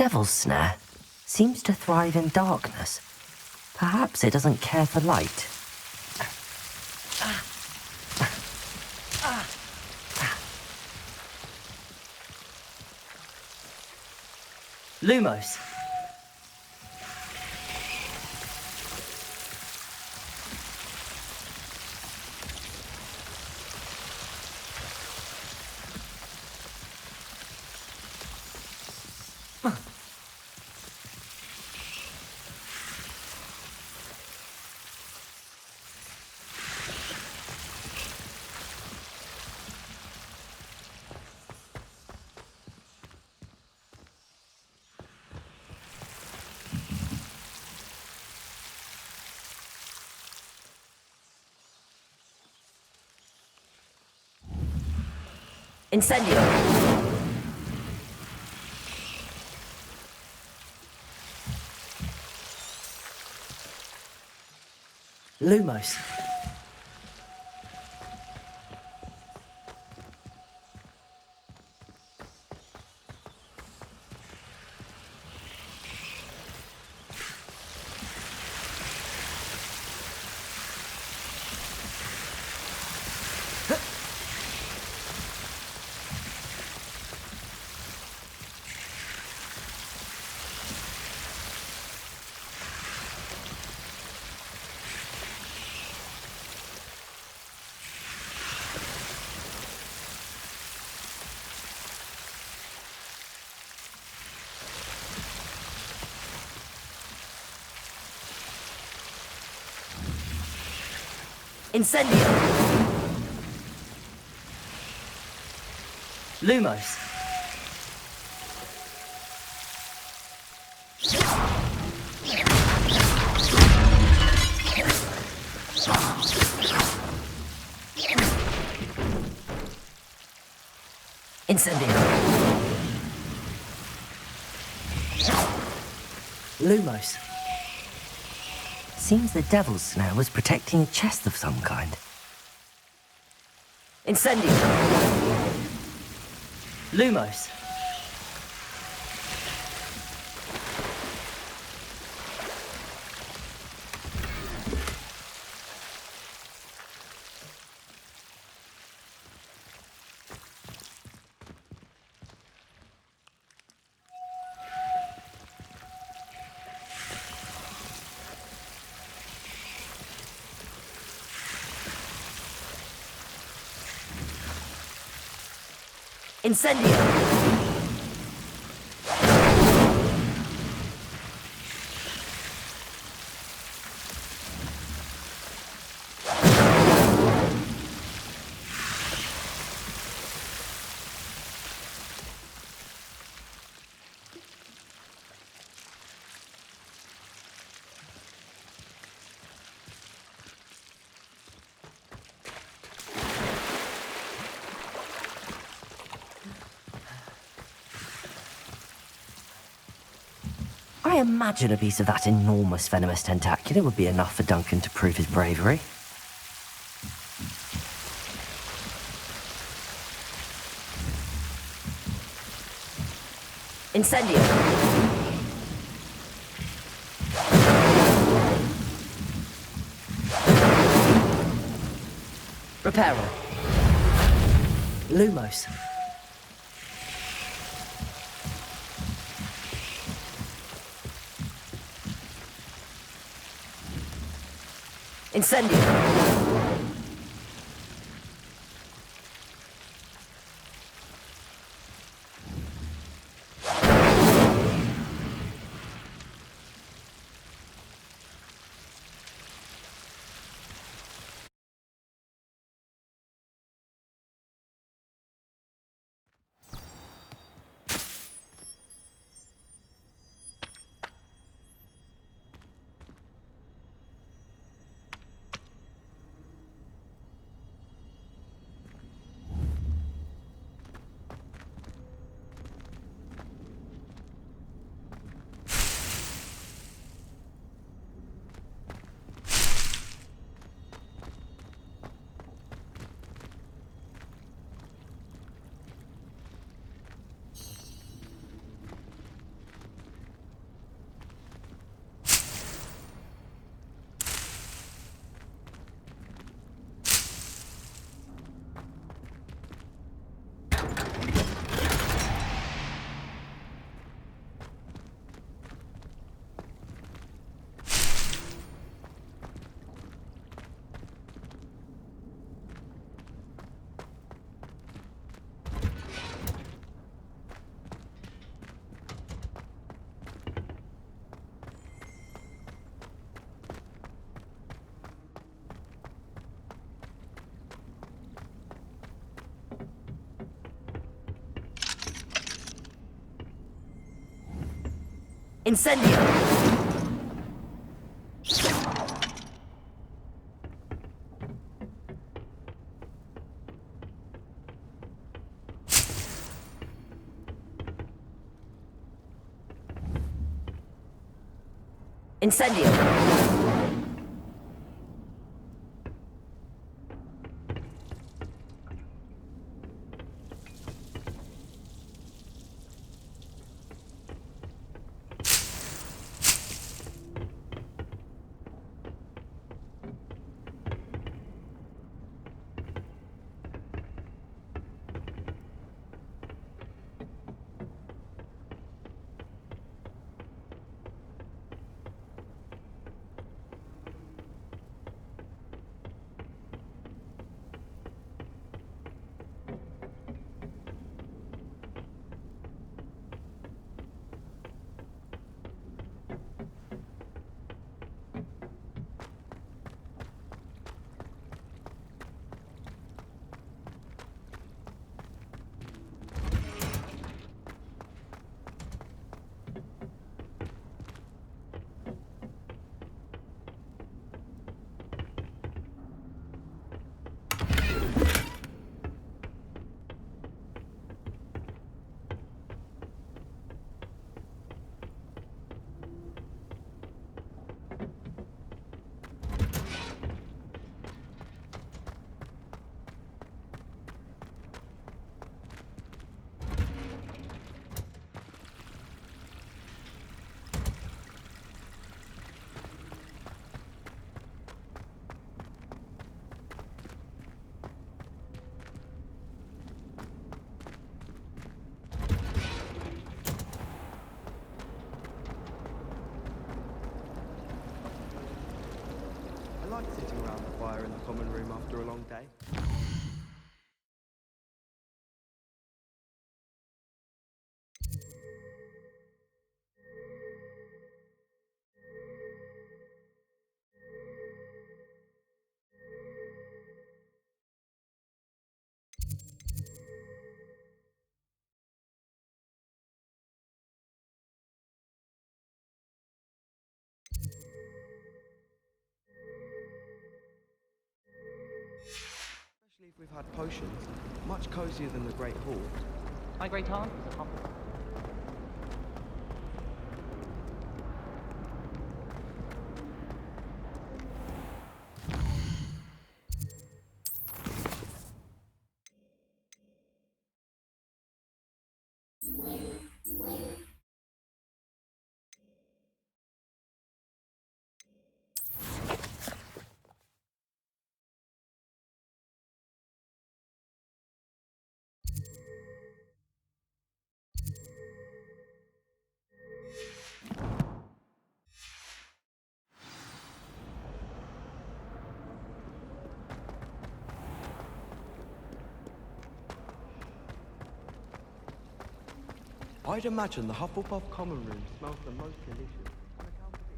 devil's snare seems to thrive in darkness. Perhaps it doesn't care for light. Lumos. Incendio. Lumos. Incendio. Lumos. Incendio. Lumos. Seems the devil's snare was protecting a chest of some kind. Incendio. Lumos. Incendio. I imagine a piece of that enormous venomous tentacular would be enough for Duncan to prove his bravery. Incendio. Reparo. Lumos. Incendio. Incendio! Incendio! I like sitting around the fire in the common room after a long day. Especially if we've had potions, much cozier than the Great Hall. My great aunt was a Hufflepuff. I'd imagine the Hufflepuff common room smells the most delicious. On account of it.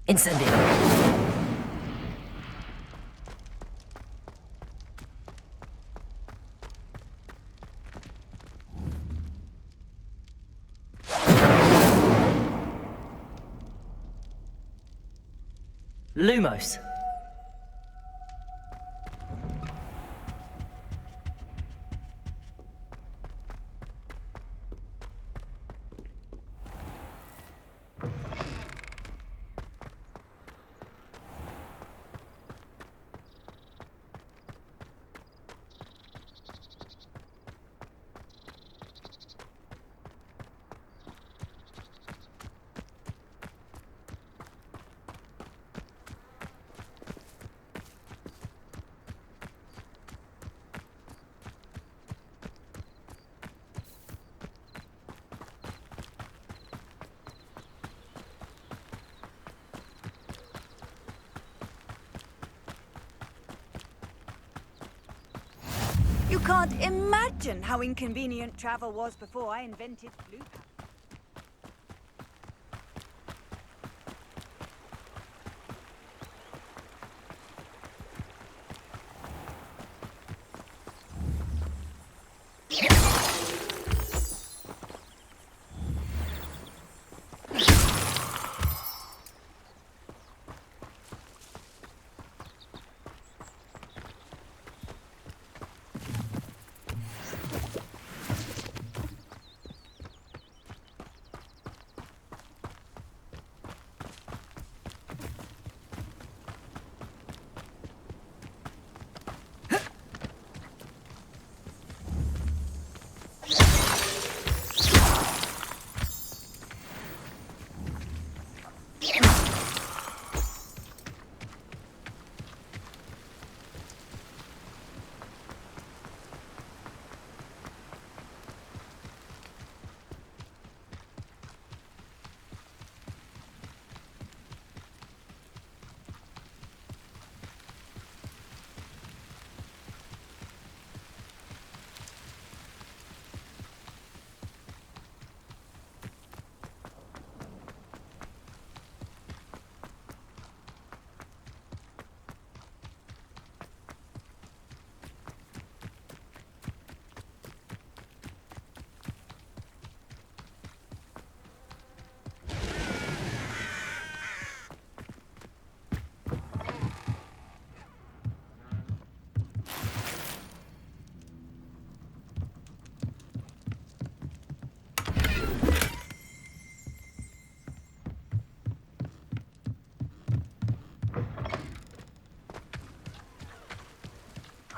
Incendio! Lumos! You can't imagine how inconvenient travel was before I invented blue.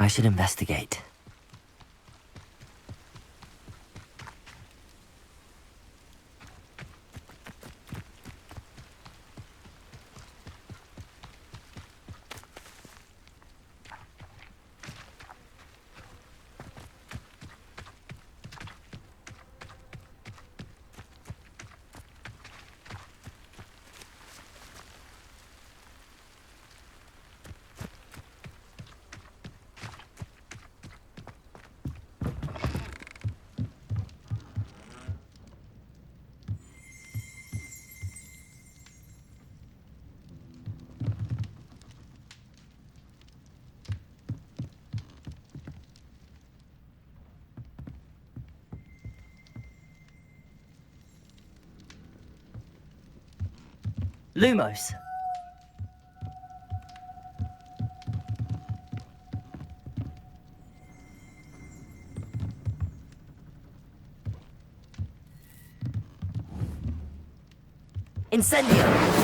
I should investigate. Lumos! Incendio!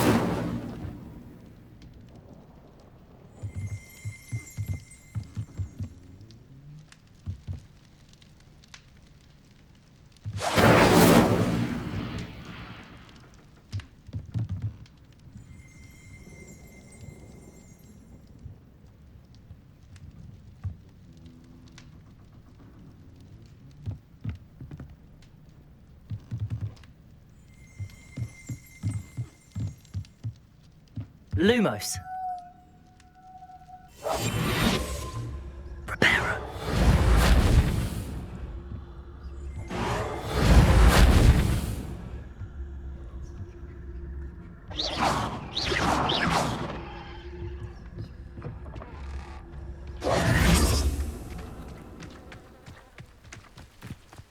Lumos! Preparo.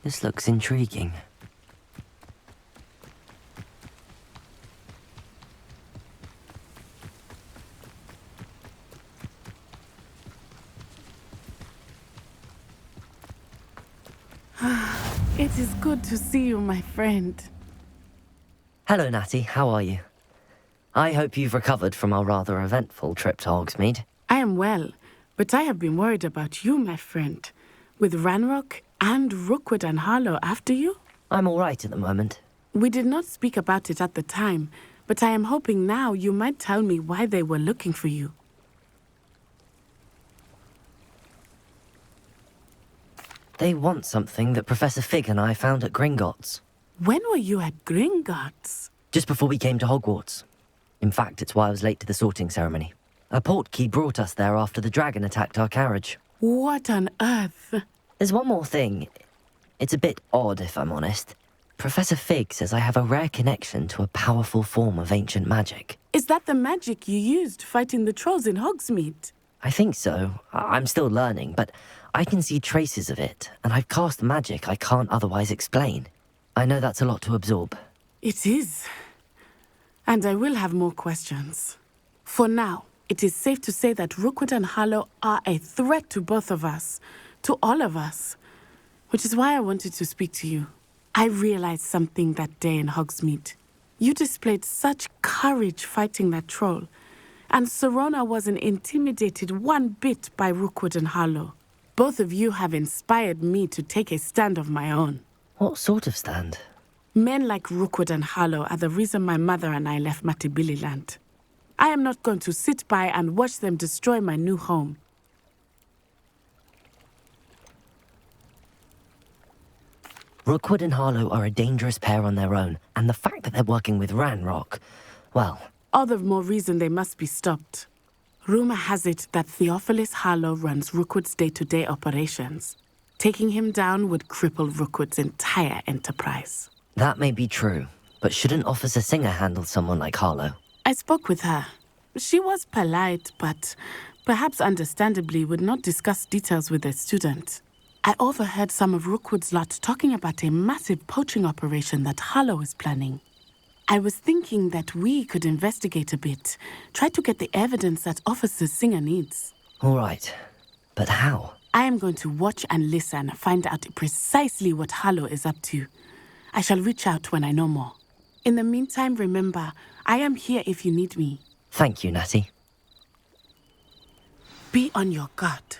This looks intriguing. It is good to see you, my friend. Hello, Natty. How are you? I hope you've recovered from our rather eventful trip to Hogsmeade. I am well, but I have been worried about you, my friend. With Ranrock and Rookwood and Harlow after you? I'm all right at the moment. We did not speak about it at the time, but I am hoping now you might tell me why they were looking for you. They want something that Professor Fig and I found at Gringotts. When were you at Gringotts? Just before we came to Hogwarts. In fact, it's why I was late to the sorting ceremony. A portkey brought us there after the dragon attacked our carriage. What on earth? There's one more thing. It's a bit odd, if I'm honest. Professor Fig says I have a rare connection to a powerful form of ancient magic. Is that the magic you used fighting the trolls in Hogsmeade? I think so. I'm still learning, but I can see traces of it, and I've cast magic I can't otherwise explain. I know that's a lot to absorb. It is. And I will have more questions. For now, it is safe to say that Rookwood and Harlow are a threat to both of us, to all of us, which is why I wanted to speak to you. I realized something that day in Hogsmeade. You displayed such courage fighting that troll, and Serona wasn't intimidated one bit by Rookwood and Harlow. Both of you have inspired me to take a stand of my own. What sort of stand? Men like Rookwood and Harlow are the reason my mother and I left Matibili I am not going to sit by and watch them destroy my new home. Rookwood and Harlow are a dangerous pair on their own, and the fact that they're working with Ranrock, well... All the more reason they must be stopped. Rumor has it that Theophilus Harlow runs Rookwood's day-to-day operations. Taking him down would cripple Rookwood's entire enterprise. That may be true, but shouldn't Officer Singer handle someone like Harlow? I spoke with her. She was polite, but perhaps understandably would not discuss details with a student. I overheard some of Rookwood's lot talking about a massive poaching operation that Harlow is planning. I was thinking that we could investigate a bit, try to get the evidence that Officer Singer needs. All right, but how? I am going to watch and listen, find out precisely what Harlow is up to. I shall reach out when I know more. In the meantime, remember, I am here if you need me. Thank you, Natty. Be on your guard.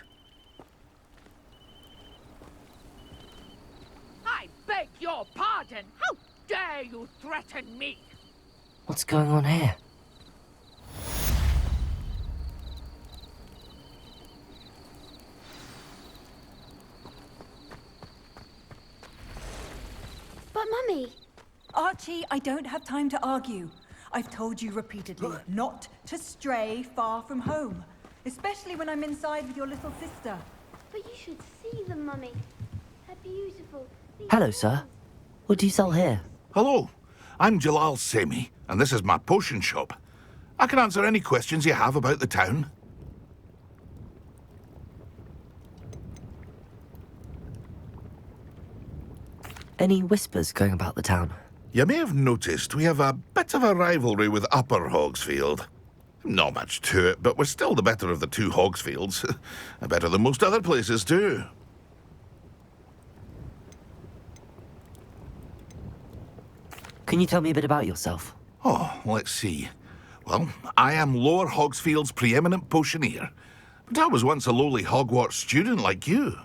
I beg your pardon. How dare you threaten me? What's going on here? But Mummy... Archie, I don't have time to argue. I've told you repeatedly not to stray far from home, especially when I'm inside with your little sister. But you should see them, Mummy. They're beautiful. Hello, sir. What do you sell here? Hello, I'm Jalal Semi, and this is my potion shop. I can answer any questions you have about the town. Any whispers going about the town? You may have noticed we have a bit of a rivalry with Upper Hogsfield. Not much to it, but we're still the better of the two Hogsfields. Better than most other places, too. Can you tell me a bit about yourself? Oh, let's see. Well, I am Lower Hogsfield's preeminent potioneer, but I was once a lowly Hogwarts student like you.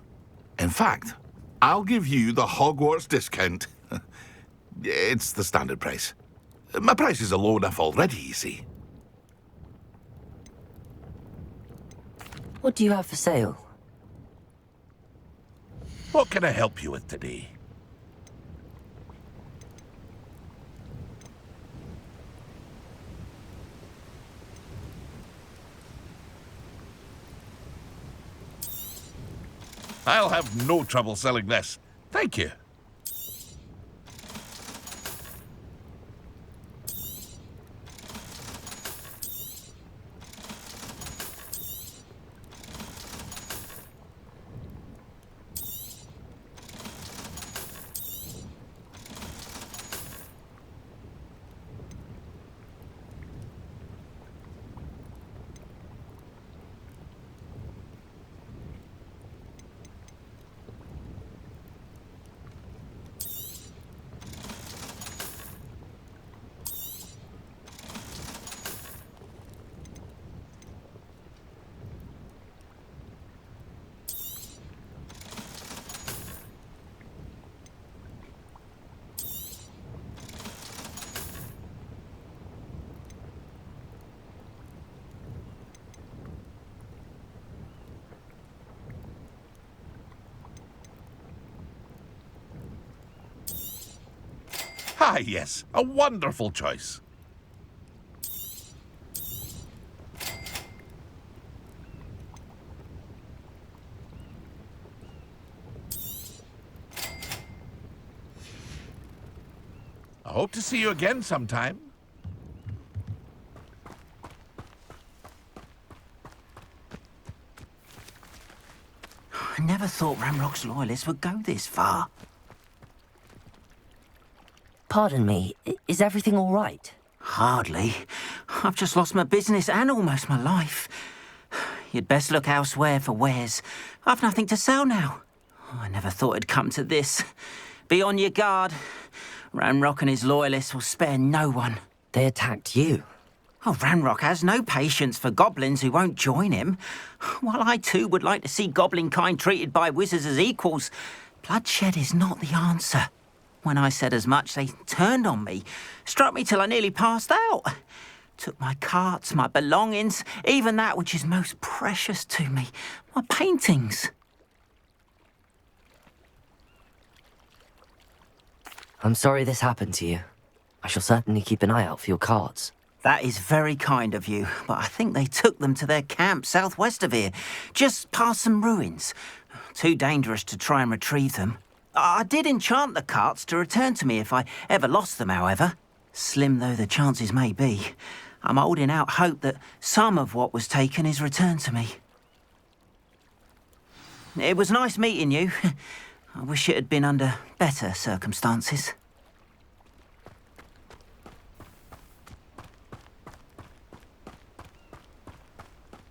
In fact, I'll give you the Hogwarts discount. It's the standard price. My prices are low enough already, you see. What do you have for sale? What can I help you with today? I'll have no trouble selling this. Thank you. Ah, yes, a wonderful choice. I hope to see you again sometime. I never thought Ramrock's loyalists would go this far. Pardon me, is everything all right? Hardly. I've just lost my business and almost my life. You'd best look elsewhere for wares. I've nothing to sell now. I never thought it'd come to this. Be on your guard. Ranrock and his loyalists will spare no one. They attacked you. Oh, Ranrock has no patience for goblins who won't join him. While I too would like to see goblin kind treated by wizards as equals, bloodshed is not the answer. When I said as much, they turned on me, struck me till I nearly passed out. Took my carts, my belongings, even that which is most precious to me, my paintings. I'm sorry this happened to you. I shall certainly keep an eye out for your carts. That is very kind of you, but I think they took them to their camp southwest of here, just past some ruins. Too dangerous to try and retrieve them. I did enchant the carts to return to me if I ever lost them, however. Slim though the chances may be, I'm holding out hope that some of what was taken is returned to me. It was nice meeting you. I wish it had been under better circumstances.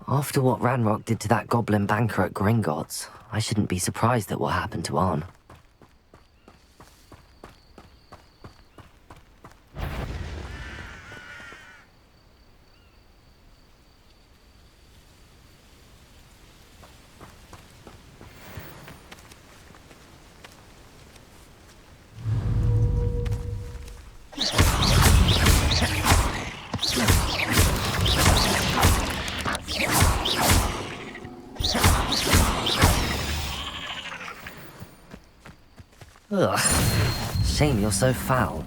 After what Ranrock did to that goblin banker at Gringotts, I shouldn't be surprised at what happened to Arn. Ugh. Shame you're so foul.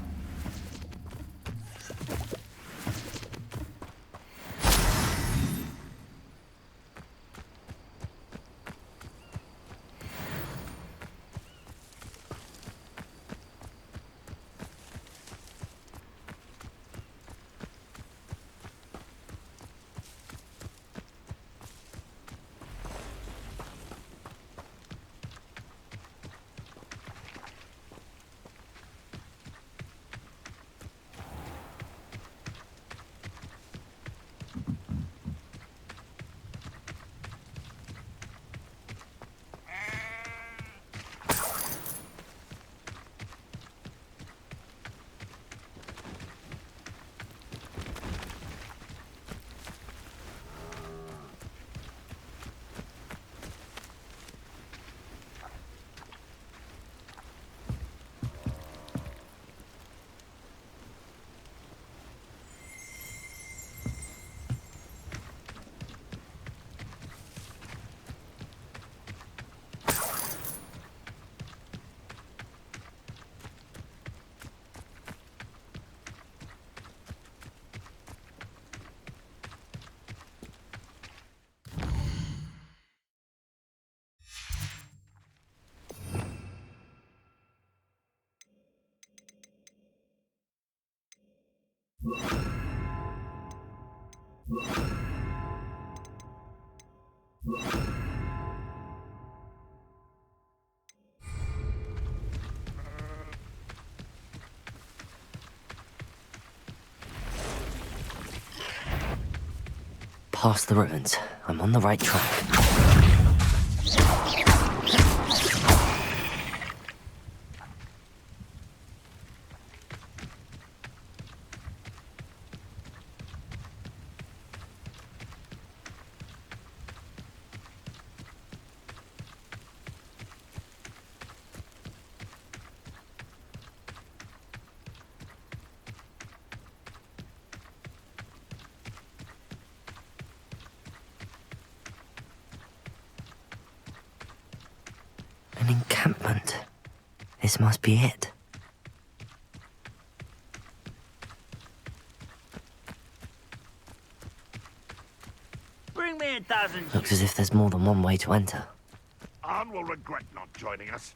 Past the ruins. I'm on the right track. An encampment. This must be it. Bring me a dozen. Looks as if there's more than one way to enter. Arn will regret not joining us.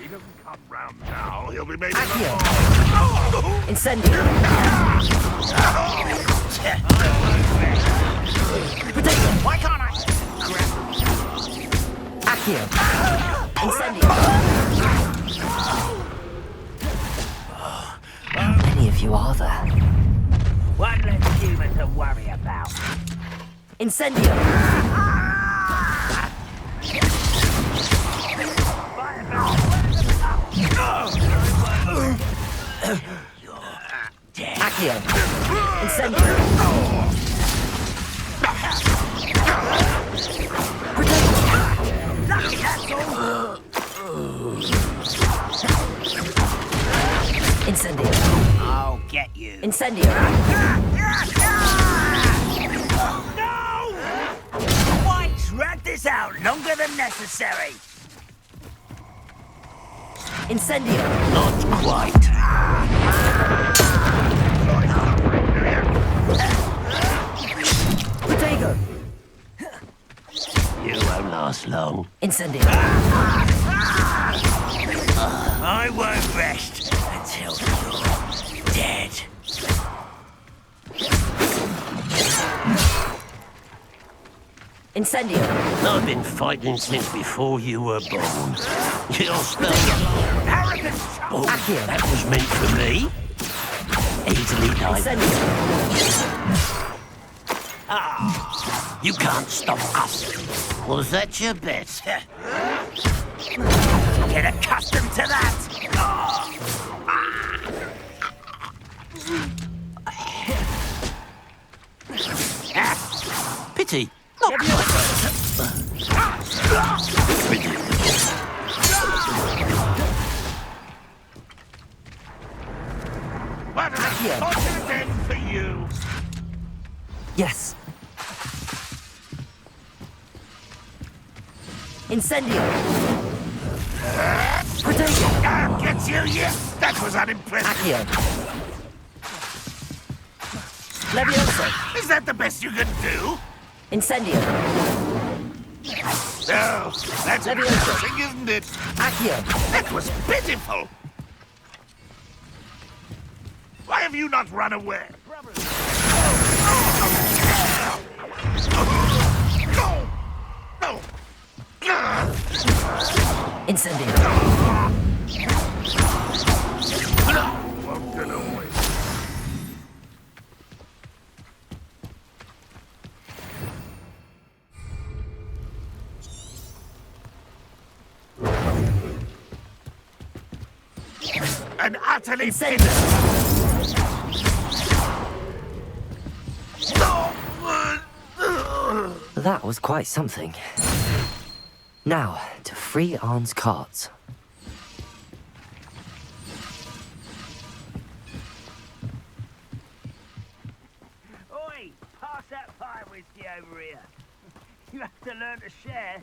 He doesn't come round now. He'll be making Accio. a... Incendio. Potato. Why can't I? Accio. Incendio. How many of you are there? One less human to worry about. Incendio. Accio. Incendio. Lucky that's all. Incendio. I'll get you. Incendio. No! Why drag this out longer than necessary? Incendio. Not quite. Potato. You won't last long. Incendio. I won't rest until you're dead. Incendio. I've been fighting since before you were born. You'll still arrogant. Oh, Accio. that was meant for me. Easily done. Incendio. You can't stop us. Was that your bet? Get accustomed to that. Pity. What an unfortunate end for you. Yes. Incendio. Potato. I'll get you, yes. That was unimpressive. Accio. Levioso. Is that the best you can do? Incendio. No, that's embarrassing, isn't it? Accio. That was pitiful. Why have you not run away? No. Incendio. Won't get away. An utterly Incendio. That was quite something. Now, to free Arn's carts. Oi, pass that fire whiskey over here. You have to learn to share.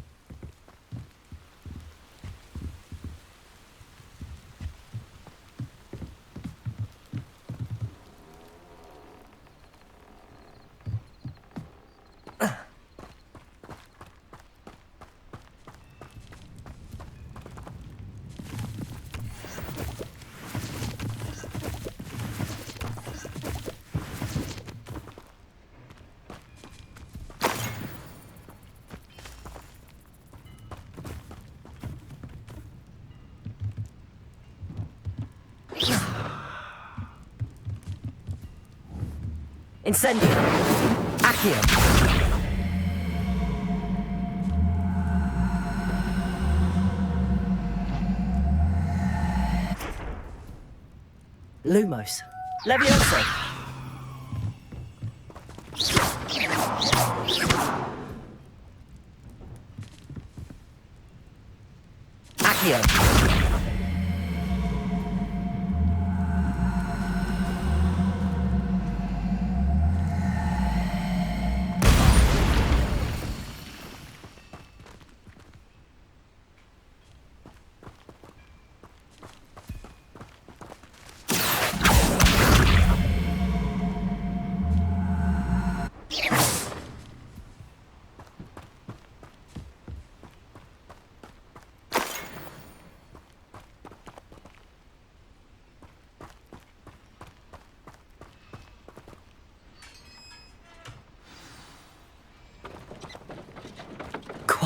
Incendio. Accio. Lumos. Levioso. Accio.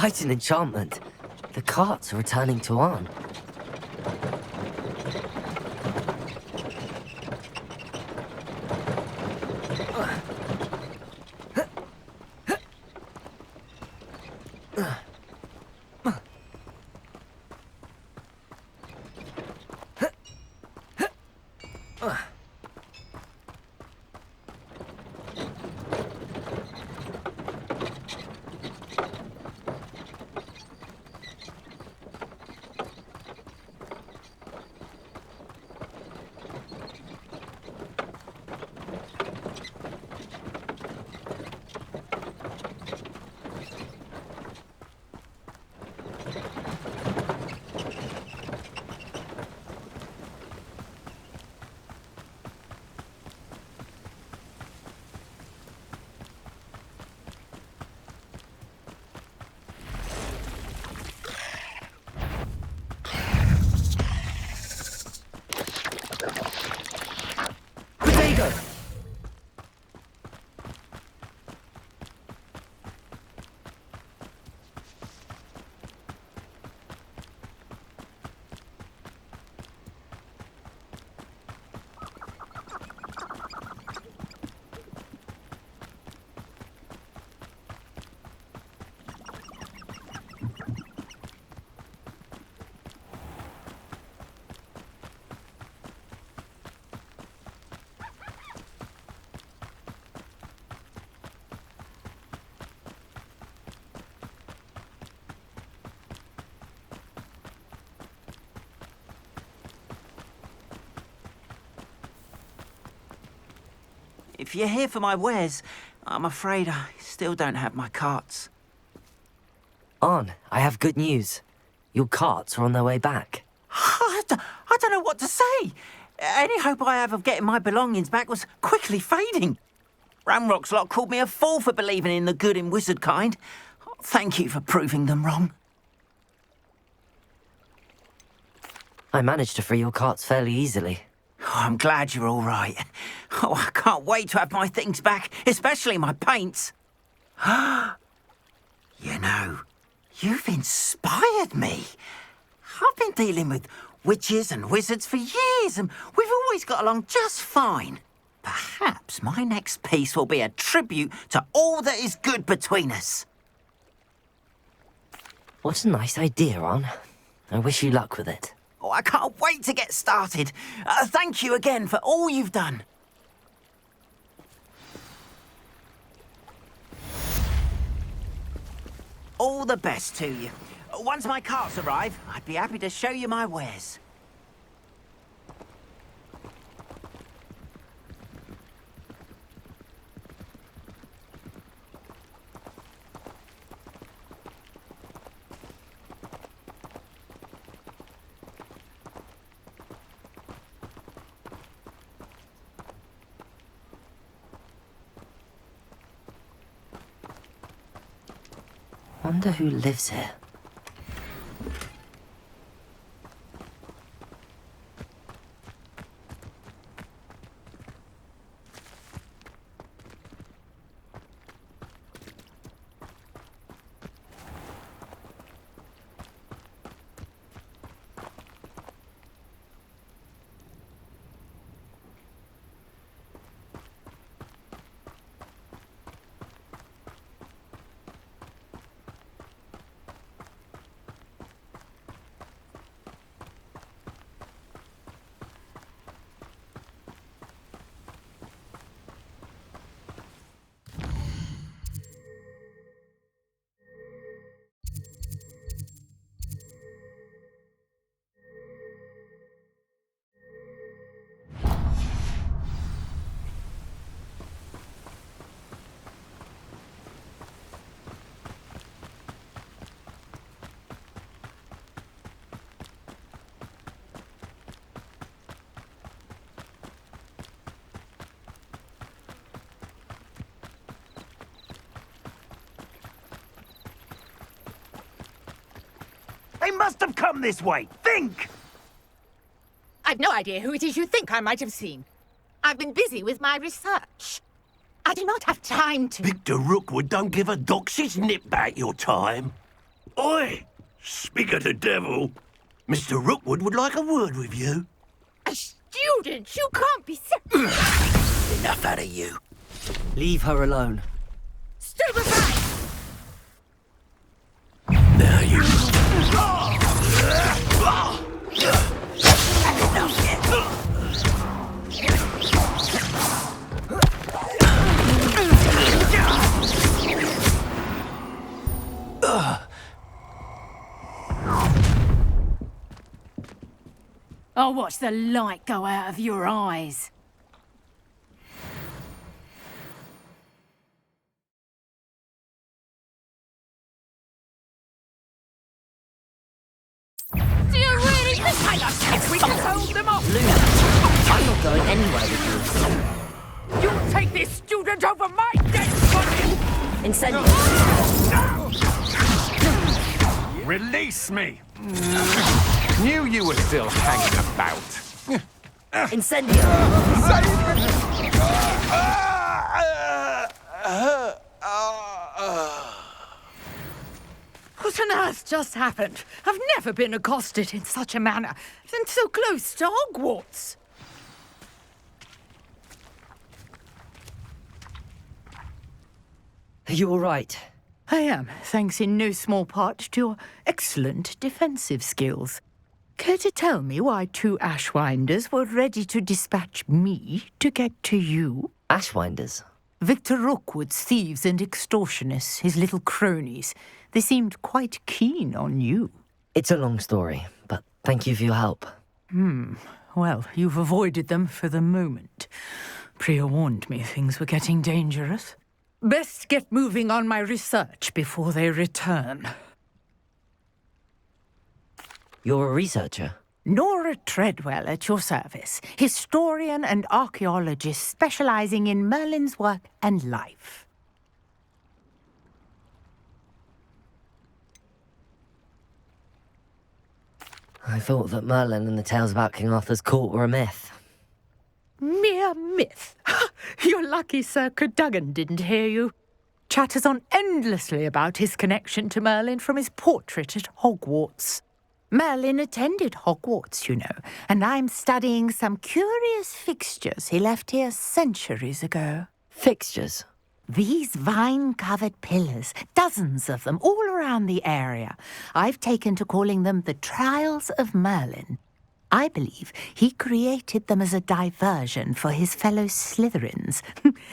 quite an enchantment. The carts are returning to Arn. If you're here for my wares, I'm afraid I still don't have my carts. Arn, I have good news. Your carts are on their way back. I don't know what to say. Any hope I have of getting my belongings back was quickly fading. Ramrock's lot called me a fool for believing in the good in wizard kind. Thank you for proving them wrong. I managed to free your carts fairly easily. Oh, I'm glad you're all right. Oh, I can't wait to have my things back, especially my paints. You know, you've inspired me. I've been dealing with witches and wizards for years, and we've always got along just fine. Perhaps my next piece will be a tribute to all that is good between us. What a nice idea, Arn. I wish you luck with it. Oh, I can't wait to get started. Thank you again for all you've done. All the best to you. Once my carts arrive, I'd be happy to show you my wares. Wonder who lives here. They must have come this way. Think! I've no idea who it is you think I might have seen. I've been busy with my research. I do not have time to... Victor Rookwood don't give a doxy's nip back your time. Oi! Speak of the devil. Mr. Rookwood would like a word with you. A student? You can't be Enough out of you. Leave her alone. Stupefy! Now you... Enough yet. I'll watch the light go out of your eyes. Do you really think I don't we can hold them off? Luna, I'm not going anywhere with you. You'll take this student over my dead body! Incendio! Release me! Knew you were still hanging about. Incendio! What on earth just happened? I've never been accosted in such a manner, and so close to Hogwarts. Are you all right? I am, thanks in no small part to your excellent defensive skills. Care to tell me why 2 Ashwinders were ready to dispatch me to get to you? Ashwinders? Victor Rookwood's thieves and extortionists, his little cronies. They seemed quite keen on you. It's a long story, but thank you for your help. Well, you've avoided them for the moment. Priya warned me things were getting dangerous. Best get moving on my research before they return. You're a researcher? Nora Treadwell at your service, historian and archaeologist specializing in Merlin's work and life. I thought that Merlin and the tales about King Arthur's court were a myth. Mere myth. You're lucky Sir Cadogan didn't hear you. Chatters on endlessly about his connection to Merlin from his portrait at Hogwarts. Merlin attended Hogwarts, you know, and I'm studying some curious fixtures he left here centuries ago. Fixtures? These vine-covered pillars, dozens of them, all around the area. I've taken to calling them the Trials of Merlin. I believe he created them as a diversion for his fellow Slytherins.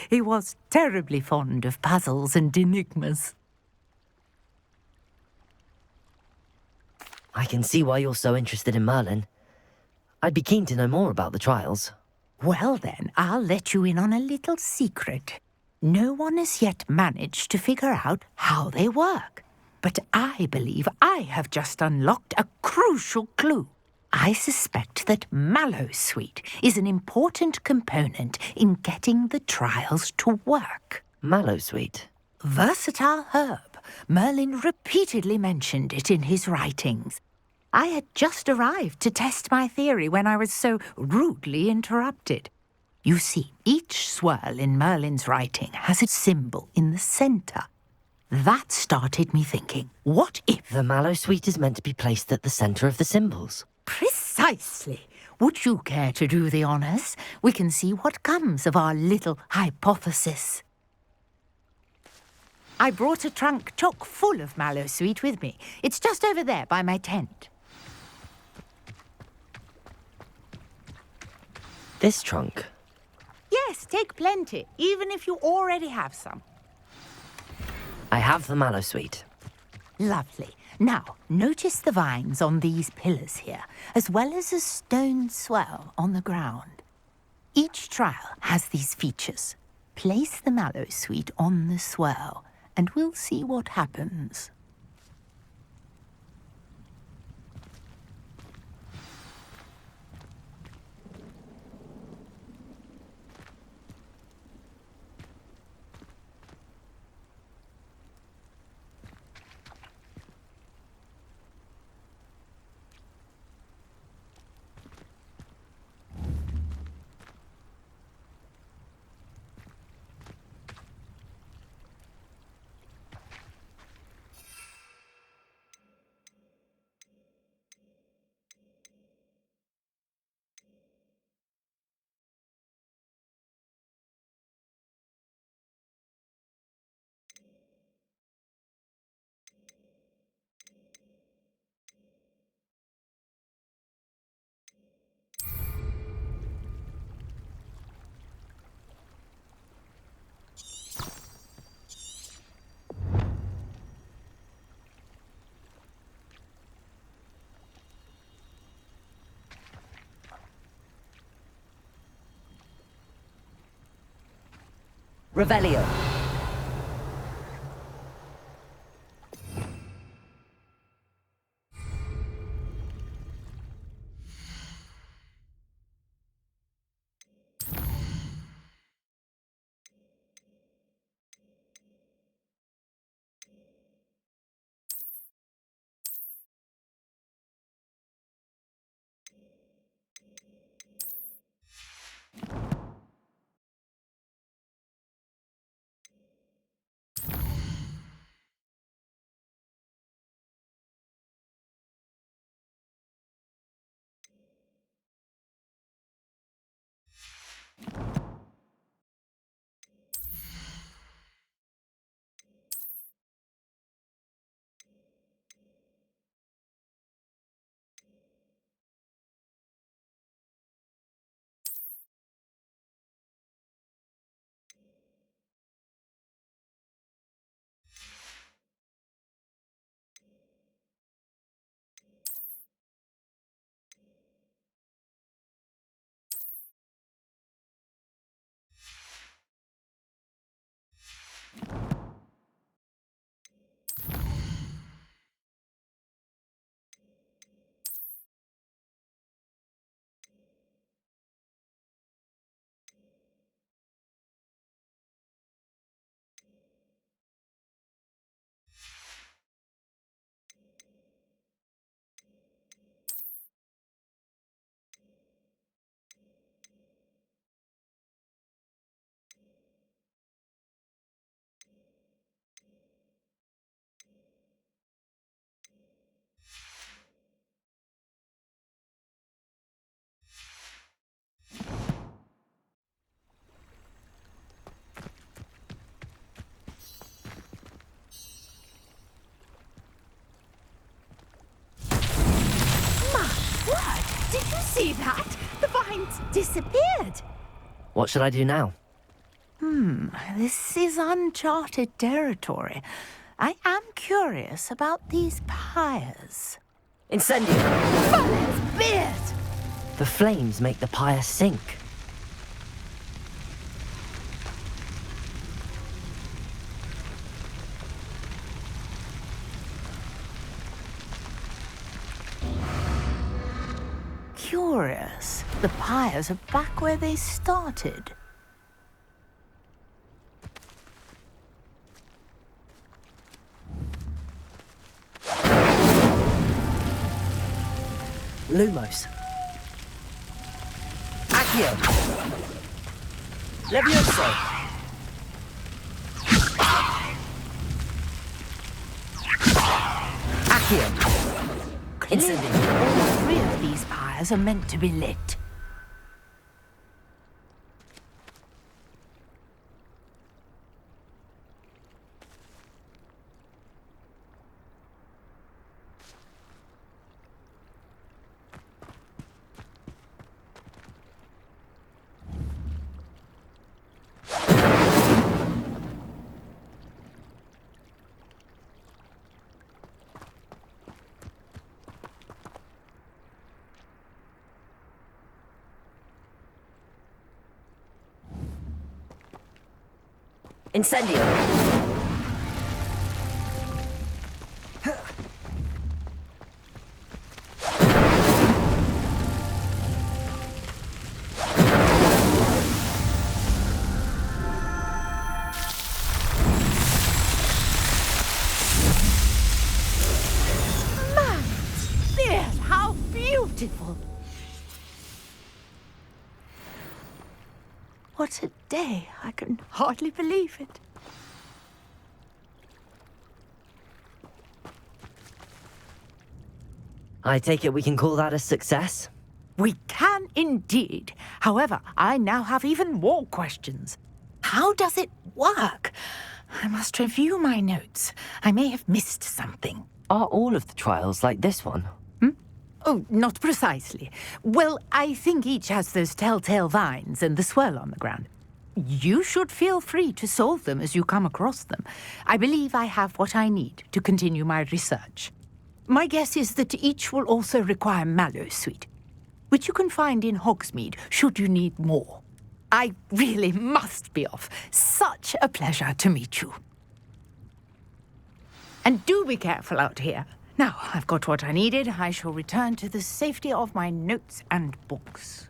He was terribly fond of puzzles and enigmas. I can see why you're so interested in Merlin. I'd be keen to know more about the trials. Well then, I'll let you in on a little secret. No one has yet managed to figure out how they work. But I believe I have just unlocked a crucial clue. I suspect that Mallowsweet is an important component in getting the trials to work. Mallowsweet? Versatile herb. Merlin repeatedly mentioned it in his writings. I had just arrived to test my theory when I was so rudely interrupted. You see, each swirl in Merlin's writing has a symbol in the centre. That started me thinking, what if... The Mallowsweet is meant to be placed at the centre of the symbols. Precisely. Would you care to do the honours? We can see what comes of our little hypothesis. I brought a trunk chock full of Mallowsweet with me. It's just over there by my tent. This trunk? Yes, take plenty, even if you already have some. I have the Mallowsweet. Lovely. Now, notice the vines on these pillars here, as well as a stone swell on the ground. Each trial has these features. Place the Mallowsweet on the swell, and we'll see what happens. Revelio. Did you see that? The vines disappeared. What should I do now? This is uncharted territory. I am curious about these pyres. Incendio! Fire's beard! The flames make the pyre sink. Curious. The pyres are back where they started. Lumos. Accio. Levioso. Accio. Clearly, all three of these pyres are meant to be lit. Incendio! There's how beautiful! What a day. I can hardly believe it. I take it we can call that a success? We can indeed. However, I now have even more questions. How does it work? I must review my notes. I may have missed something. Are all of the trials like this one? Oh, not precisely. Well, I think each has those telltale vines and the swirl on the ground. You should feel free to solve them as you come across them. I believe I have what I need to continue my research. My guess is that each will also require mallow sweet, which you can find in Hogsmeade should you need more. I really must be off. Such a pleasure to meet you. And do be careful out here. Now, I've got what I needed. I shall return to the safety of my notes and books.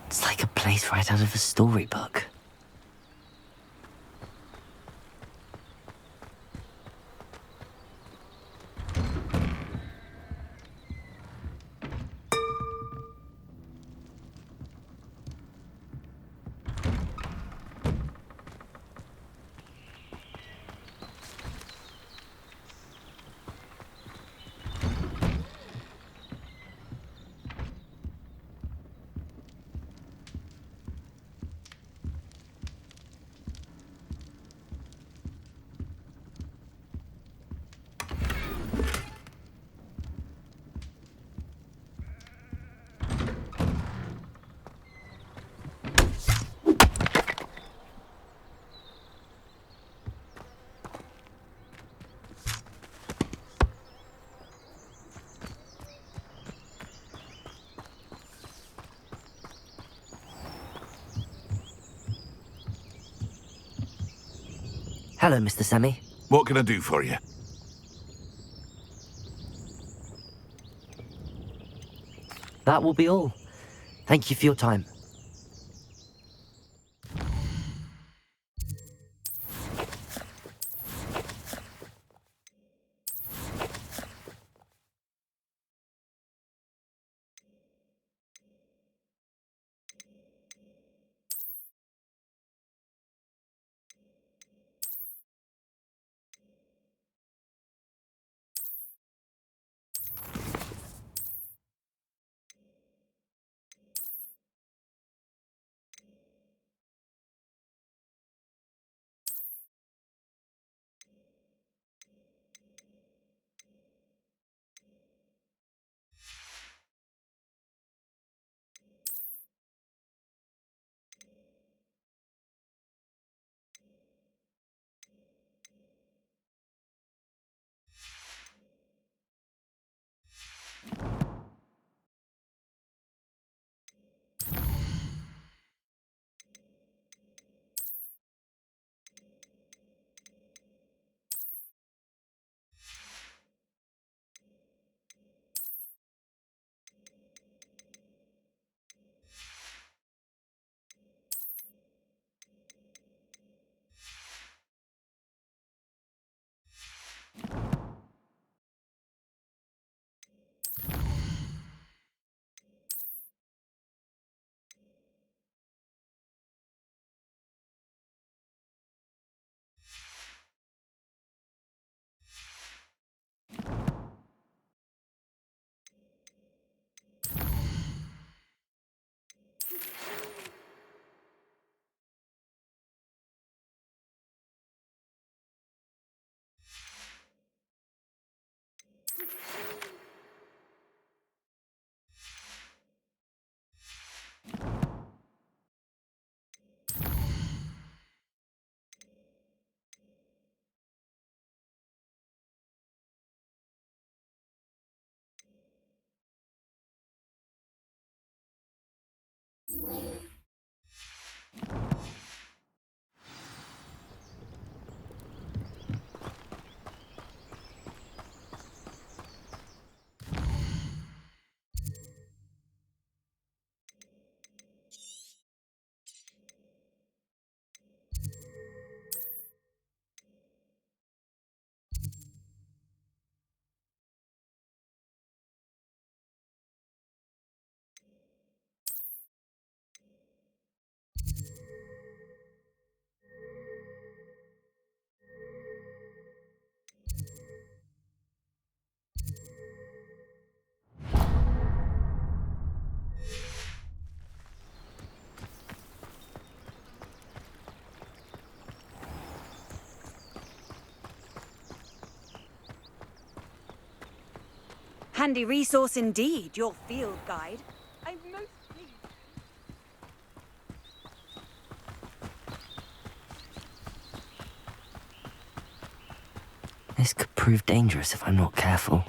It's like a place right out of a storybook. Hello, Mr. Semi. What can I do for you? That will be all. Thank you for your time. handy resource indeed, your field guide. I'm most pleased. This could prove dangerous if I'm not careful.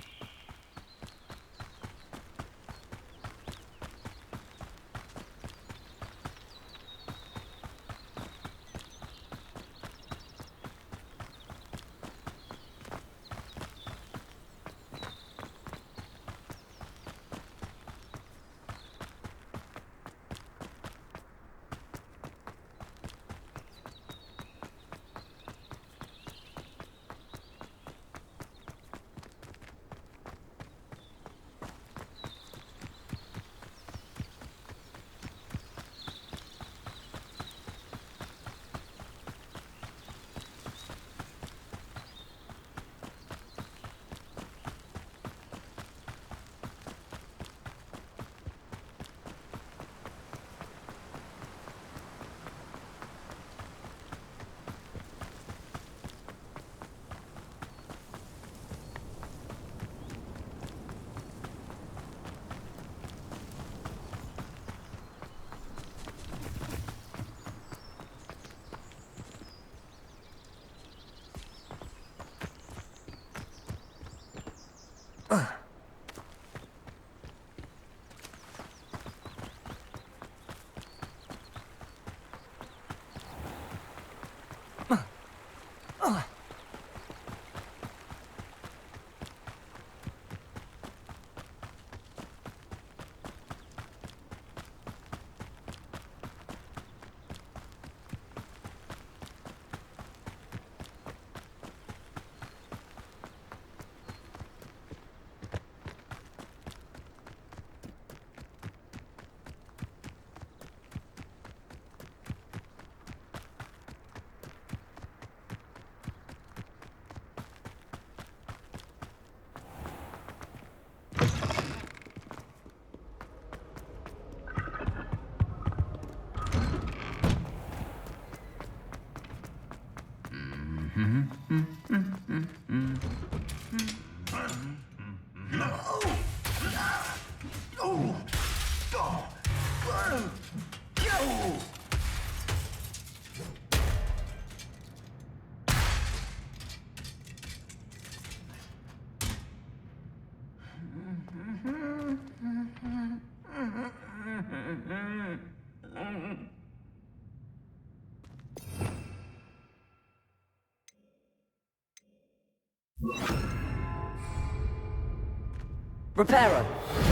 Reparo!